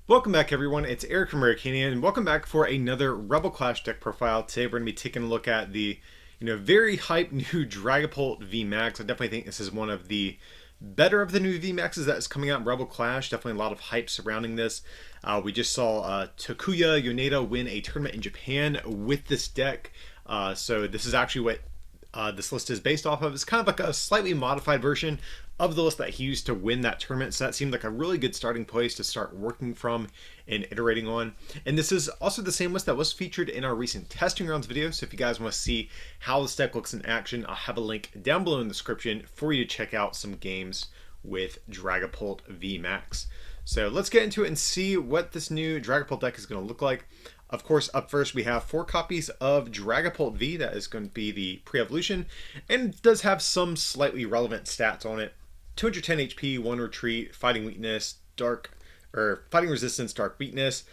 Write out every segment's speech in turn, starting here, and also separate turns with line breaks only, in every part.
Welcome back, everyone. It's Eric from Americanian, and welcome back for another Rebel Clash deck profile. Today, we're going to be taking a look at the, very hype new Dragapult VMAX. I definitely think this is one of the better of the new VMAXs that is coming out in Rebel Clash. Definitely a lot of hype surrounding this. We just saw Takuya Yoneda win a tournament in Japan with this deck. So this is actually what this list is based off of. It's kind of like a slightly modified version of the list that he used to win that tournament. So that seemed like a really good starting place to start working from and iterating on. And this is also the same list that was featured in our recent testing rounds video. So if you guys want to see how this deck looks in action, I'll have a link down below in the description for you to check out some games with Dragapult VMAX. So let's get into it and see what this new Dragapult deck is going to look like. Of course, up first we have 4 copies of Dragapult V. That is going to be the pre-evolution, and does have some slightly relevant stats on it. 210 HP, 1 retreat, fighting weakness, fighting resistance, dark weakness.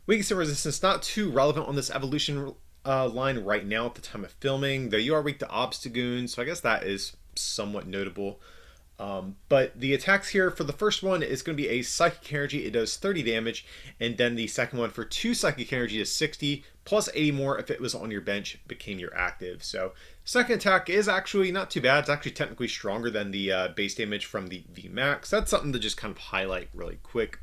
Weakness and resistance not too relevant on this evolution line right now at the time of filming, though you are weak to Obstagoon, so I guess that is somewhat notable. But the attacks here for the first one is going to be a Psychic Energy. It does 30 damage. And then the second one for 2 Psychic Energy is 60, plus 80 more if it was on your bench, became your active. So second attack is actually not too bad. It's actually technically stronger than the base damage from the VMAX. That's something to just kind of highlight really quick.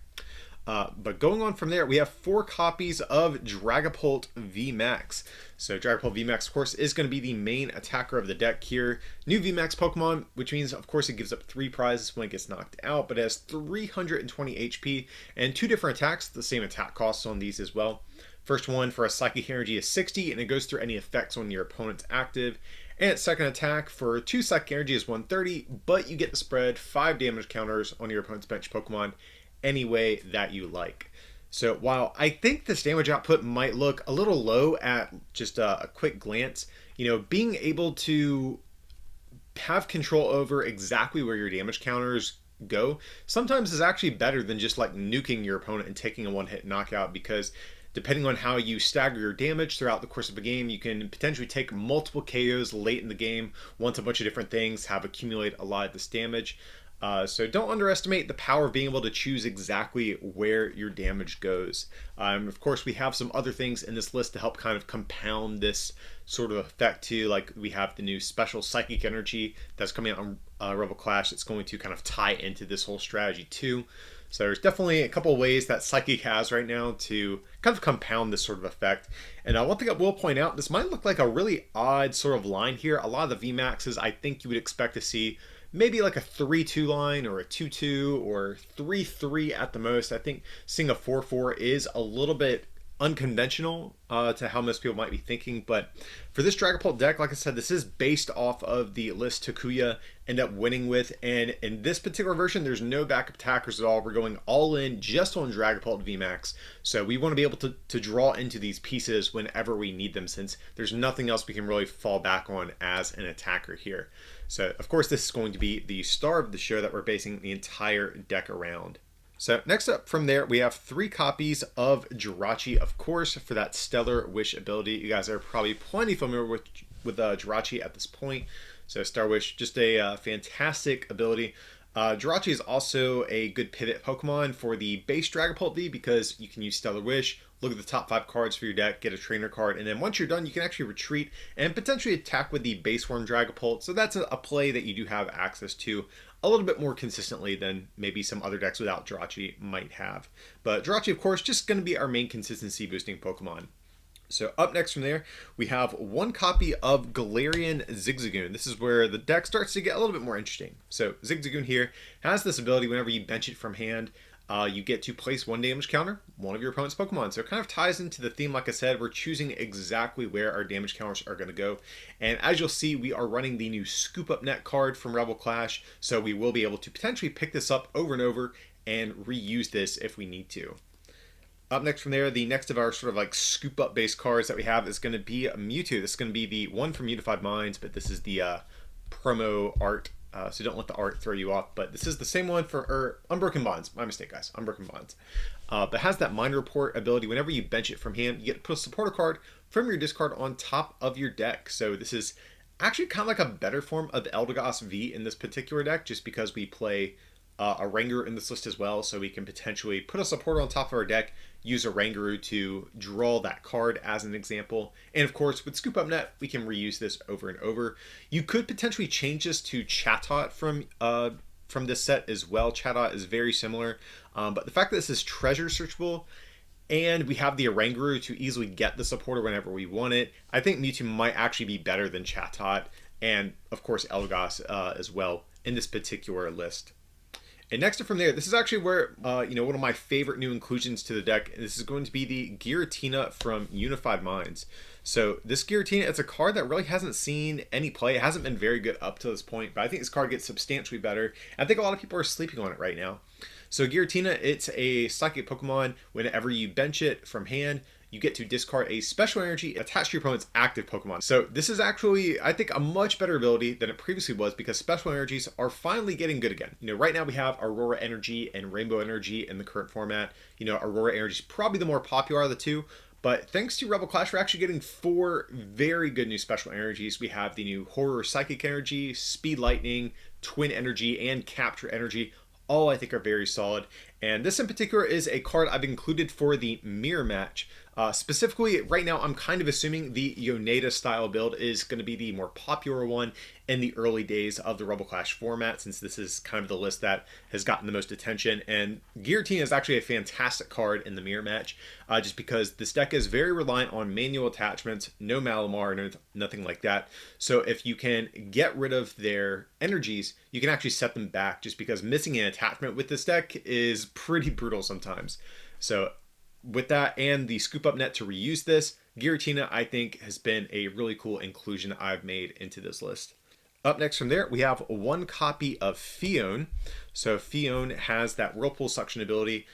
But going on from there, we have 4 copies of Dragapult VMAX. So Dragapult VMAX, of course, is going to be the main attacker of the deck here. New VMAX Pokemon, which means, of course, it gives up 3 prizes when it gets knocked out, but it has 320 HP and 2 different attacks, the same attack costs on these as well. First one for a Psychic Energy is 60, and it goes through any effects on your opponent's active. And its second attack for 2 Psychic Energy is 130, but you get to spread 5 damage counters on your opponent's bench Pokemon any way that you like. So while I think this damage output might look a little low at just a quick glance, being able to have control over exactly where your damage counters go sometimes is actually better than just like nuking your opponent and taking a one-hit knockout, because depending on how you stagger your damage throughout the course of a game, you can potentially take multiple KOs late in the game once a bunch of different things have accumulated a lot of this damage. So don't underestimate the power of being able to choose exactly where your damage goes. Of course, we have some other things in this list to help kind of compound this sort of effect too. Like we have the new special Psychic Energy that's coming out on Rebel Clash that's going to kind of tie into this whole strategy too. So there's definitely a couple of ways that Psychic has right now to kind of compound this sort of effect. And one thing I will point out, this might look like a really odd sort of line here. A lot of the VMAXs I think you would expect to see maybe like a 3-2 line or a 2-2 or 3-3 at the most. I think seeing a 4-4 is a little bit unconventional to how most people might be thinking. But for this Dragapult deck, like I said, this is based off of the list Takuya ended up winning with. And in this particular version, there's no backup attackers at all. We're going all in just on Dragapult VMAX. So we want to be able to draw into these pieces whenever we need them, since there's nothing else we can really fall back on as an attacker here. So, of course, this is going to be the star of the show that we're basing the entire deck around. So, next up from there, we have 3 copies of Jirachi, of course, for that Stellar Wish ability. You guys are probably plenty familiar with Jirachi at this point. So, Star Wish, just a fantastic ability. Jirachi is also a good pivot Pokemon for the base Dragapult V, because you can use Stellar Wish, look at the top 5 cards for your deck, get a trainer card, and then once you're done, you can actually retreat and potentially attack with the base form Dragapult. So that's a play that you do have access to a little bit more consistently than maybe some other decks without Jirachi might have. But Jirachi, of course, just going to be our main consistency boosting Pokemon. So up next from there, we have 1 copy of Galarian Zigzagoon. This is where the deck starts to get a little bit more interesting. So Zigzagoon here has this ability whenever you bench it from hand, you get to place 1 damage counter, one of your opponent's Pokemon. So it kind of ties into the theme. Like I said, we're choosing exactly where our damage counters are going to go. And as you'll see, we are running the new Scoop Up Net card from Rebel Clash. So we will be able to potentially pick this up over and over and reuse this if we need to. Up next from there, the next of our sort of like scoop up based cards that we have is going to be a Mewtwo. This is going to be the one from Unified Minds, but this is the promo art. So don't let the art throw you off. But this is the same one for Unbroken Bonds. My mistake, guys. Unbroken Bonds. But has that Mind Report ability. Whenever you bench it from hand, you get to put a supporter card from your discard on top of your deck. So this is actually kind of like a better form of Eldegoss V in this particular deck, just because we play a Rangaroo in this list as well, so we can potentially put a supporter on top of our deck, use a Rangaroo to draw that card as an example. And of course, with Scoop Up Net, we can reuse this over and over. You could potentially change this to Chatot from this set as well. Chatot is very similar, but the fact that this is treasure searchable and we have the Oranguru to easily get the supporter whenever we want it, I think Mewtwo might actually be better than Chatot, and of course Elgas as well in this particular list. And next up from there, this is actually where, one of my favorite new inclusions to the deck. This is going to be the Giratina from Unified Minds. So this Giratina, it's a card that really hasn't seen any play. It hasn't been very good up to this point, but I think this card gets substantially better. I think a lot of people are sleeping on it right now. So Giratina, it's a psychic Pokemon. Whenever you bench it from hand, you get to discard a special energy attached to your opponent's active Pokemon. So this is actually, I think, a much better ability than it previously was because special energies are finally getting good again. Right now we have Aurora Energy and Rainbow Energy in the current format. Aurora Energy is probably the more popular of the two, but thanks to Rebel Clash, we're actually getting 4 very good new special energies. We have the new Horror Psychic Energy, Speed Lightning, Twin Energy, and Capture Energy. All I think are very solid. And this in particular is a card I've included for the mirror match. Specifically, right now, I'm kind of assuming the Yoneda style build is going to be the more popular one in the early days of the Rebel Clash format, since this is kind of the list that has gotten the most attention. And Giratina is actually a fantastic card in the mirror match, just because this deck is very reliant on manual attachments, no Malamar, no, nothing like that. So if you can get rid of their energies, you can actually set them back, just because missing an attachment with this deck is pretty brutal sometimes. So with that and the Scoop Up Net to reuse this, Giratina, I think, has been a really cool inclusion I've made into this list. Up next from there, we have 1 copy of Fion. So Fion has that Whirlpool Suction ability.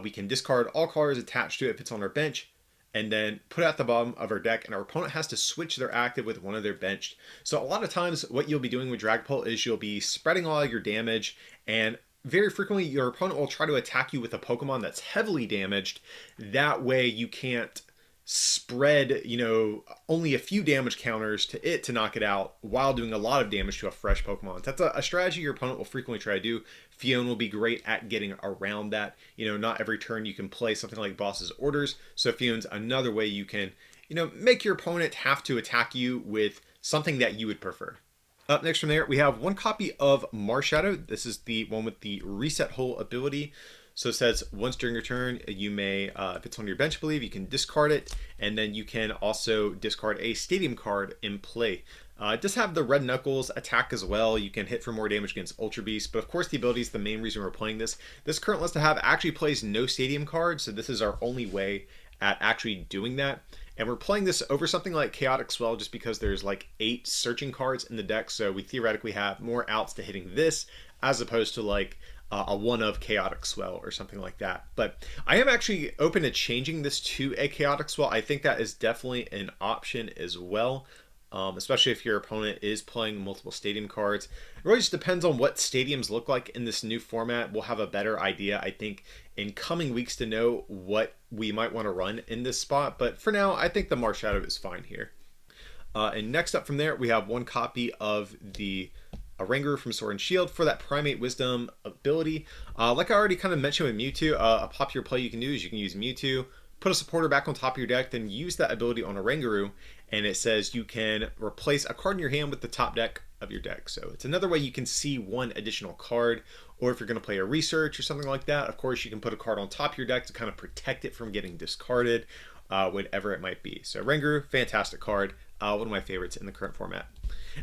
We can discard all cards attached to it if it's on our bench, and then put it at the bottom of our deck, and our opponent has to switch their active with one of their benched. So a lot of times what you'll be doing with Dragapult is you'll be spreading all your damage, and very frequently your opponent will try to attack you with a Pokemon that's heavily damaged. That way you can't spread, only a few damage counters to it to knock it out while doing a lot of damage to a fresh Pokemon. That's a strategy your opponent will frequently try to do. Fion will be great at getting around that. Not every turn you can play something like Boss's Orders. So Fion's another way you can, make your opponent have to attack you with something that you would prefer. Up next from there, we have 1 copy of Marsh Shadow. This is the one with the Reset Hole ability. So it says, once during your turn, you may, if it's on your bench, I believe, you can discard it. And then you can also discard a Stadium card in play. It does have the Red Knuckles attack as well. You can hit for more damage against Ultra Beast. But of course, the ability is the main reason we're playing this. This current list I have actually plays no Stadium cards. So this is our only way at actually doing that. And we're playing this over something like Chaotic Swell just because there's like 8 searching cards in the deck. So we theoretically have more outs to hitting this as opposed to like a one of Chaotic Swell or something like that. But I am actually open to changing this to a Chaotic Swell. I think that is definitely an option as well. Especially if your opponent is playing multiple Stadium cards. It really just depends on what Stadiums look like in this new format. We'll have a better idea, I think, in coming weeks to know what we might want to run in this spot. But for now, I think the Marsh Shadow is fine here. And next up from there, we have 1 copy of the Oranguru from Sword and Shield for that Primate Wisdom ability. Like I already kind of mentioned with Mewtwo, a popular play you can do is you can use Mewtwo, put a supporter back on top of your deck, then use that ability on Oranguru, and it says you can replace a card in your hand with the top deck of your deck. So it's another way you can see 1 additional card, or if you're going to play a research or something like that, of course you can put a card on top of your deck to kind of protect it from getting discarded, whatever it might be. So Oranguru, fantastic card, one of my favorites in the current format.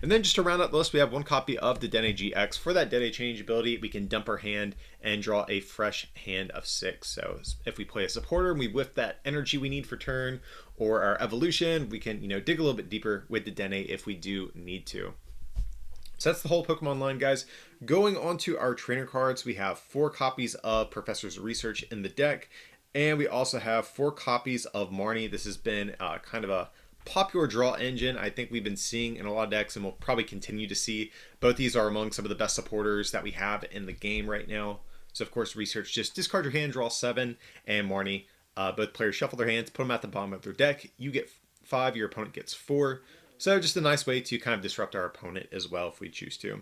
And then just to round out the list, we have 1 copy of the Dene GX. For that Dene change ability, we can dump our hand and draw a fresh hand of 6. So if we play a supporter and we whiff that energy we need for turn, or our evolution, we can dig a little bit deeper with the Dene if we do need to. So that's the whole Pokemon line, guys. Going on to our trainer cards, we have 4 copies of Professor's Research in the deck, and we also have 4 copies of Marnie. This has been kind of a popular draw engine I think we've been seeing in a lot of decks, and we'll probably continue to see. Both these are among some of the best supporters that we have in the game right now. So of course, Research, just discard your hand, draw 7, and Marnie, both players shuffle their hands, put them at the bottom of their deck. You get 5, your opponent gets 4. So just a nice way to kind of disrupt our opponent as well if we choose to.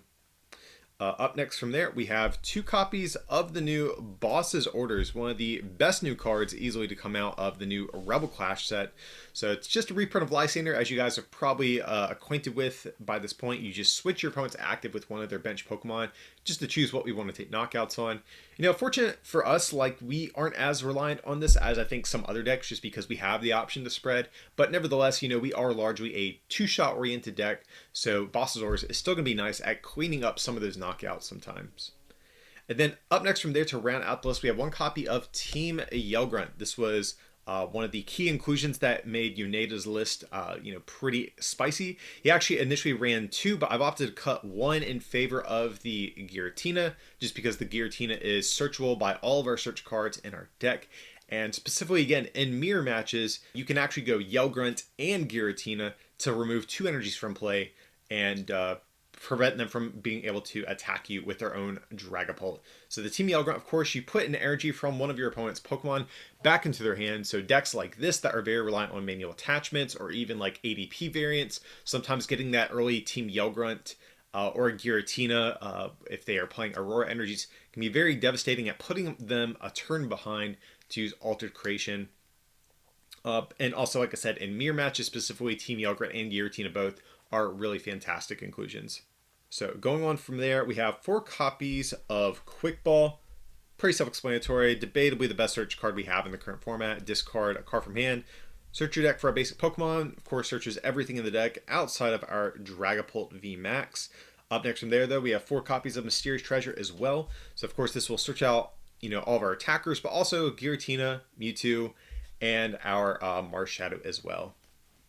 Up next from there, we have 2 copies of the new Boss's Orders, one of the best new cards easily to come out of the new Rebel Clash set. So it's just a reprint of Lysander, as you guys are probably acquainted with by this point. You just switch your opponent's active with one of their bench Pokemon just to choose what we want to take knockouts on. You know, fortunate for us, like, we aren't as reliant on this as I think some other decks, just because we have the option to spread. But nevertheless, you know, we are largely a 2-shot oriented deck, so Boss's Orders is still going to be nice at cleaning up some of those knockouts sometimes. And then up next from there to round out the list, we have 1 copy of Team Yellgrunt. This was one of the key inclusions that made Yoneda's list, pretty spicy. He actually initially ran 2, but I've opted to cut 1 in favor of the Giratina, just because the Giratina is searchable by all of our search cards in our deck. And specifically, again, in mirror matches, you can actually go Yellgrunt and Giratina to remove 2 energies from play and prevent them from being able to attack you with their own Dragapult. So the Team Yellgrunt, of course, you put an energy from one of your opponent's Pokemon back into their hand. So decks like this that are very reliant on manual attachments, or even like ADP variants, sometimes getting that early Team Yellgrunt or Giratina, if they are playing Aurora energies, can be very devastating at putting them a turn behind to use Altered Creation. And also, like I said, in mirror matches, specifically Team Yellgrunt and Giratina both are really fantastic inclusions. So going on from there, we have 4 copies of Quick Ball. Pretty self-explanatory. Debatably the best search card we have in the current format. Discard a card from hand. Search your deck for a basic Pokemon. Of course, searches everything in the deck outside of our Dragapult VMAX. Up next from there, though, we have 4 copies of Mysterious Treasure as well. So of course, this will search out, you know, all of our attackers, but also Giratina, Mewtwo, and our Marsh Shadow as well.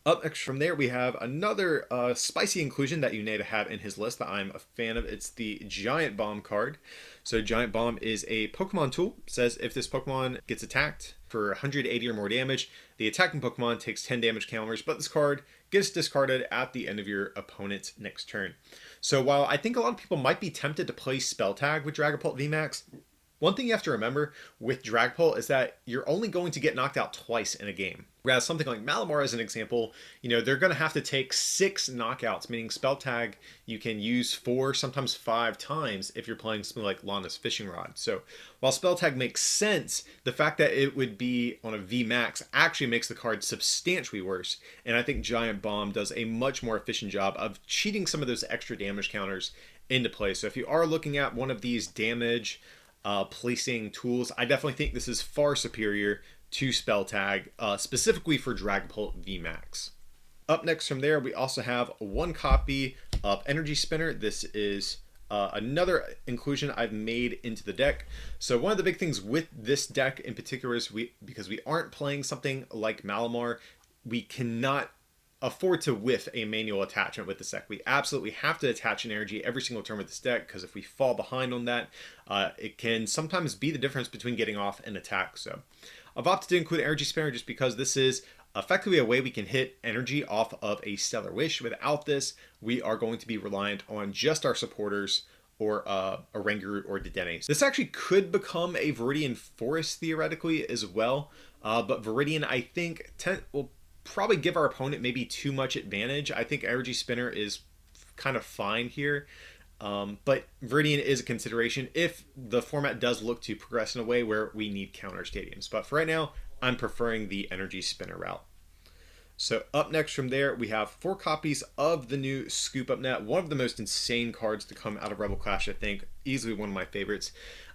Up next from there, we have another spicy inclusion that Yoneda had in his list that I'm a fan of. It's the Giant Bomb card. So Giant Bomb is a Pokemon tool. It says if this Pokemon gets attacked for 180 or more damage, the attacking Pokemon takes 10 damage counters, but this card gets discarded at the end of your opponent's next turn. So while I think a lot of people might be tempted to play Spell Tag with Dragapult VMAX, one thing you have to remember with Dragapult is that you're only going to get knocked out twice in a game. Whereas something like Malamar, as an example, you know, they're going to have to take 6 knockouts, meaning Spell Tag you can use 4, sometimes 5 times if you're playing something like Lana's Fishing Rod. So while Spell Tag makes sense, the fact that it would be on a VMAX actually makes the card substantially worse. And I think Giant Bomb does a much more efficient job of cheating some of those extra damage counters into play. So if you are looking at one of these damage placing tools, I definitely think this is far superior to Spell Tag, specifically for Dragapult VMAX. Up next from there, we also have 1 copy of Energy Spinner. This is another inclusion I've made into the deck. So one of the big things with this deck in particular is because we aren't playing something like Malamar, we cannot afford to whiff a manual attachment with this deck. We absolutely have to attach an energy every single turn with this deck, because if we fall behind on that, it can sometimes be the difference between getting off and attack. So I've opted to include Energy Spinner just because this is effectively a way we can hit energy off of a Stellar Wish. Without this, we are going to be reliant on just our supporters or a Rangaroo or Dedenne. This actually could become a Viridian Forest theoretically as well, but Viridian, I think, will probably give our opponent maybe too much advantage. I think Energy Spinner is kind of fine here, but Viridian is a consideration if the format does look to progress in a way where we need counter stadiums. But for right now, I'm preferring the Energy Spinner route. So up next from there, we have 4 copies of the new Scoop Up Net, one of the most insane cards to come out of Rebel Clash, I think, easily one of my favorites.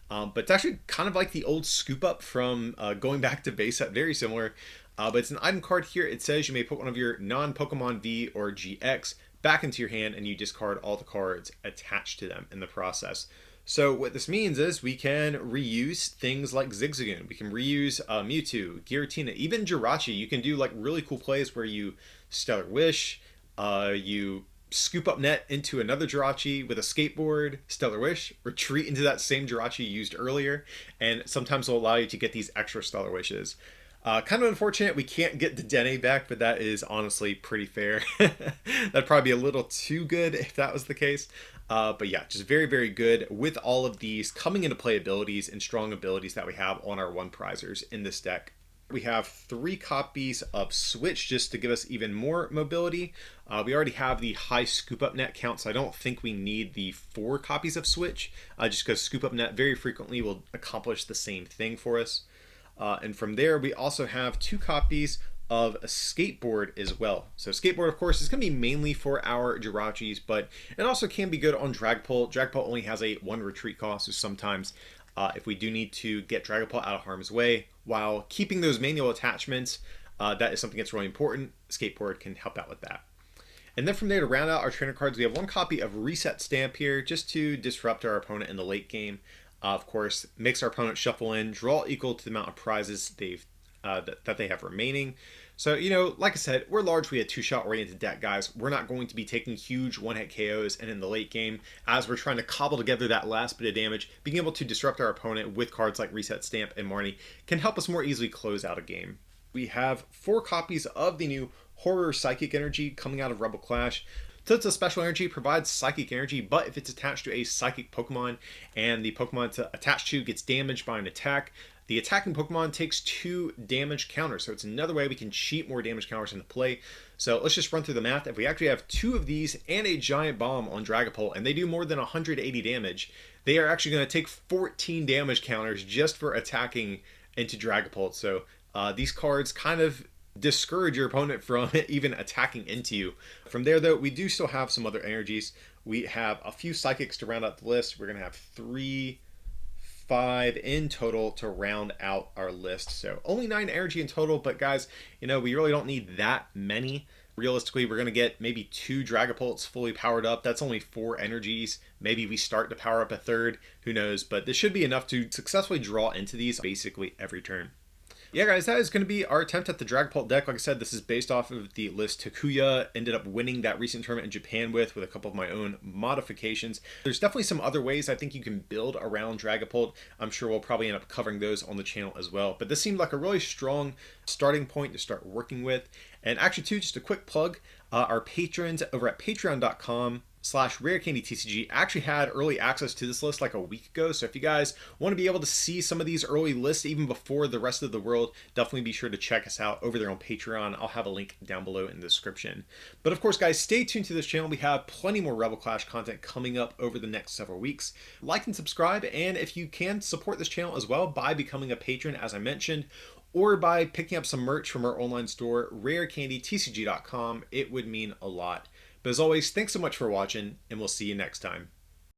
But it's actually kind of like the old Scoop Up from going back to base set, very similar. But it's an item card here. It says you may put one of your non-Pokemon V or GX back into your hand, and you discard all the cards attached to them in the process. So what this means is we can reuse things like Zigzagoon. We can reuse Mewtwo, Giratina, even Jirachi. You can do like really cool plays where you Stellar Wish, you Scoop Up Net into another Jirachi with a skateboard, Stellar Wish, retreat into that same Jirachi you used earlier, and sometimes will allow you to get these extra Stellar Wishes. Kind of unfortunate we can't get Dedenne back, but that is honestly pretty fair. That'd probably be a little too good if that was the case. But yeah, just very, very good with all of these coming into play abilities and strong abilities that we have on our one prizers in this deck. We have 3 copies of Switch just to give us even more mobility. We already have the high scoop up net count, so I don't think we need the 4 copies of Switch, just because scoop up net very frequently will accomplish the same thing for us. And from there, we also have 2 copies of a skateboard as well. So skateboard, of course, is going to be mainly for our Jirachis, but it also can be good on Dragapult. Dragapult only has a 1 retreat cost, so sometimes if we do need to get Dragapult out of harm's way while keeping those manual attachments, that is something that's really important. Skateboard can help out with that. And then from there, to round out our trainer cards, we have 1 copy of Reset Stamp here just to disrupt our opponent in the late game. Of course, makes our opponent shuffle in, draw equal to the amount of prizes that they have remaining. So, like I said, we're largely a 2-shot oriented deck, guys. We're not going to be taking huge 1-hit KOs, and in the late game, as we're trying to cobble together that last bit of damage, being able to disrupt our opponent with cards like Reset Stamp and Marnie can help us more easily close out a game. We have 4 copies of the new Horror Psychic Energy coming out of Rebel Clash. So it's a special energy, provides psychic energy, but if it's attached to a psychic Pokemon and the Pokemon it's attached to gets damaged by an attack, the attacking Pokemon takes 2 damage counters. So it's another way we can cheat more damage counters into play. So let's just run through the math. If we actually have 2 of these and a giant bomb on Dragapult, and they do more than 180 damage, they are actually going to take 14 damage counters just for attacking into Dragapult. So these cards kind of discourage your opponent from even attacking into you. From there, though, we do still have some other energies. We have a few psychics to round out the list. We're going to have 5 in total to round out our list. So only 9 energy in total, but guys, we really don't need that many. Realistically, we're going to get maybe 2 Dragapults fully powered up. That's only 4 energies. Maybe we start to power up a 3rd. Who knows? But this should be enough to successfully draw into these basically every turn. Yeah, guys, that is going to be our attempt at the Dragapult deck. Like I said, this is based off of the list Takuya ended up winning that recent tournament in Japan with a couple of my own modifications. There's definitely some other ways I think you can build around Dragapult. I'm sure we'll probably end up covering those on the channel as well. But this seemed like a really strong starting point to start working with. And actually, too, just a quick plug, our patrons over at patreon.com/rarecandytcg actually had early access to this list like a week ago. So if you guys want to be able to see some of these early lists even before the rest of the world, definitely be sure to check us out over there on Patreon. I'll have a link down below in the description. But of course, guys, stay tuned to this channel. We have plenty more Rebel Clash content coming up over the next several weeks. Like and subscribe, and if you can, support this channel as well by becoming a patron, as I mentioned, or by picking up some merch from our online store, rarecandytcg.com. It would mean a lot. But as always, thanks so much for watching, and we'll see you next time.